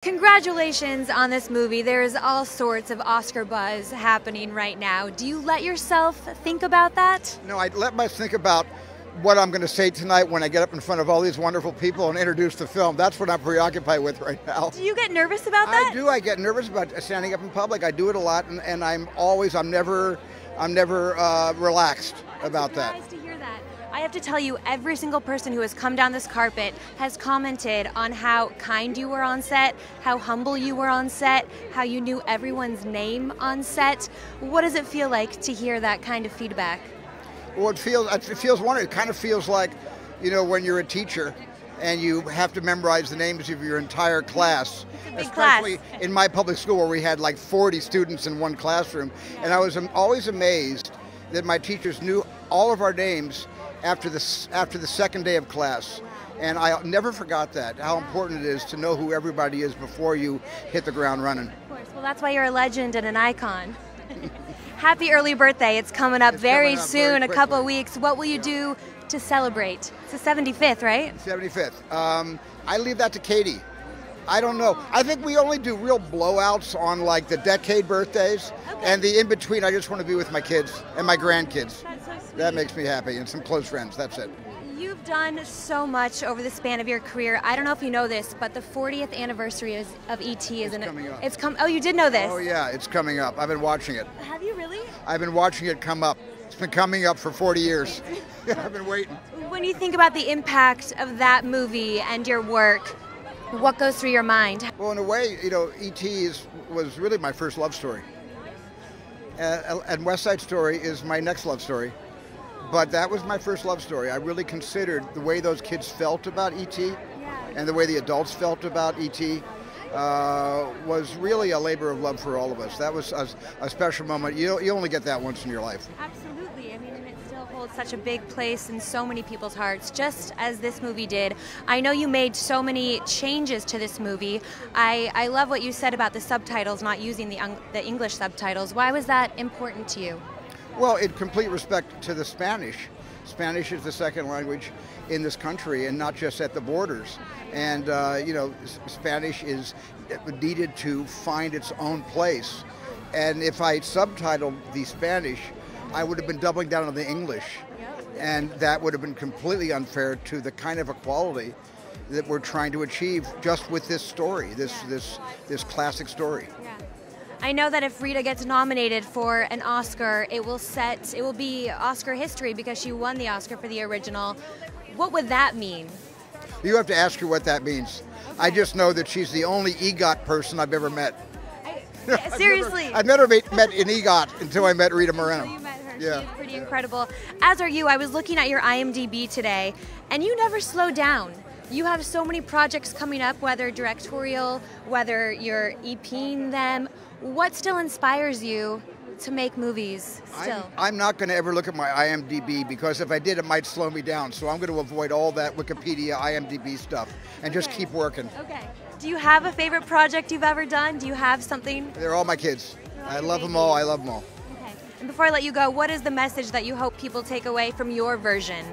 Congratulations on this movie. There's all sorts of Oscar buzz happening right now. Do you let yourself think about that? No, I let myself think about what I'm going to say tonight when I get up in front of all these wonderful people and introduce the film. That's what I'm preoccupied with right now. Do you get nervous about that? I do. I get nervous about standing up in public. I do it a lot, and I'm never relaxed about that. I'm surprised to hear that. I have to tell you, every single person who has come down this carpet has commented on how kind you were on set, how humble you were on set, how you knew everyone's name on set. What does it feel like to hear that kind of feedback? Well, it feels wonderful. It kind of feels like, you know, when you're a teacher and you have to memorize the names of your entire class. Especially in my public school where we had like 40 students in one classroom. Yeah. And I was always amazed that my teachers knew all of our names after the second day of class. And I never forgot that, how important it is to know who everybody is before you hit the ground running. Of course. Well, that's why you're a legend and an icon. Happy early birthday. It's coming up very soon, a couple of weeks. What will you do to celebrate? It's the 75th, right? 75th. I leave that to Katie. I don't know. I think we only do real blowouts on like the decade birthdays, and the in-between I just want to be with my kids and my grandkids. That's so sweet. That makes me happy, and some close friends. That's it. You've done so much over the span of your career. I don't know if you know this, but the 40th anniversary of E.T. is coming up. Oh, you did know this? Oh yeah, it's coming up. I've been watching it. Have you really? I've been watching it come up. It's been coming up for 40 years. I've been waiting. When you think about the impact of that movie and your work, what goes through your mind? Well, in a way, you know, E.T. was really my first love story. And West Side Story is my next love story. But that was my first love story. I really considered the way those kids felt about E.T. and the way the adults felt about E.T. Was really a labor of love for all of us. That was a special moment. You only get that once in your life. Absolutely. I mean, and it still holds such a big place in so many people's hearts, just as this movie did. I know you made so many changes to this movie. I love what you said about the subtitles, not using the English subtitles. Why was that important to you? Well, in complete respect to the Spanish. Spanish is the second language in this country, and not just at the borders. And you know, Spanish is needed to find its own place. And if I subtitled the Spanish, I would have been doubling down on the English, and that would have been completely unfair to the kind of equality that we're trying to achieve just with this story, this classic story. I know that if Rita gets nominated for an Oscar, it will be Oscar history because she won the Oscar for the original. What would that mean? You have to ask her what that means. Okay. I just know that she's the only EGOT person I've ever met. Seriously? I've never met an EGOT until I met Rita Moreno. Until you met her. Yeah. She's pretty incredible. As are you. I was looking at your IMDb today, and you never slow down. You have so many projects coming up, whether directorial, whether you're EPing them. What still inspires you to make movies still? I'm not going to ever look at my IMDb because if I did, it might slow me down. So I'm going to avoid all that Wikipedia, IMDb stuff and just keep working. Okay. Do you have a favorite project you've ever done? Do you have something? They're all my kids. I love them all. I love them all. Okay. And before I let you go, what is the message that you hope people take away from your version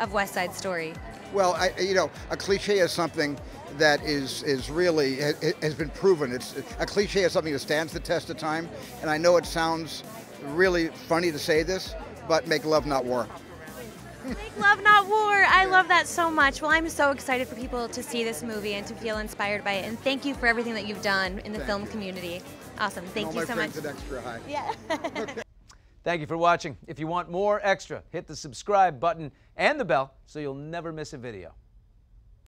of West Side Story? Well, you know, a cliche is something that is really has been proven. A cliche is something that stands the test of time, and I know it sounds really funny to say this, but make love, not war. Make love, not war. I love that so much. Well, I'm so excited for people to see this movie and to feel inspired by it, and thank you for everything that you've done in the film community. Awesome. Thank you so much. At Extra High. Yeah. Thank you for watching. If you want more Extra, hit the subscribe button and the bell so you'll never miss a video.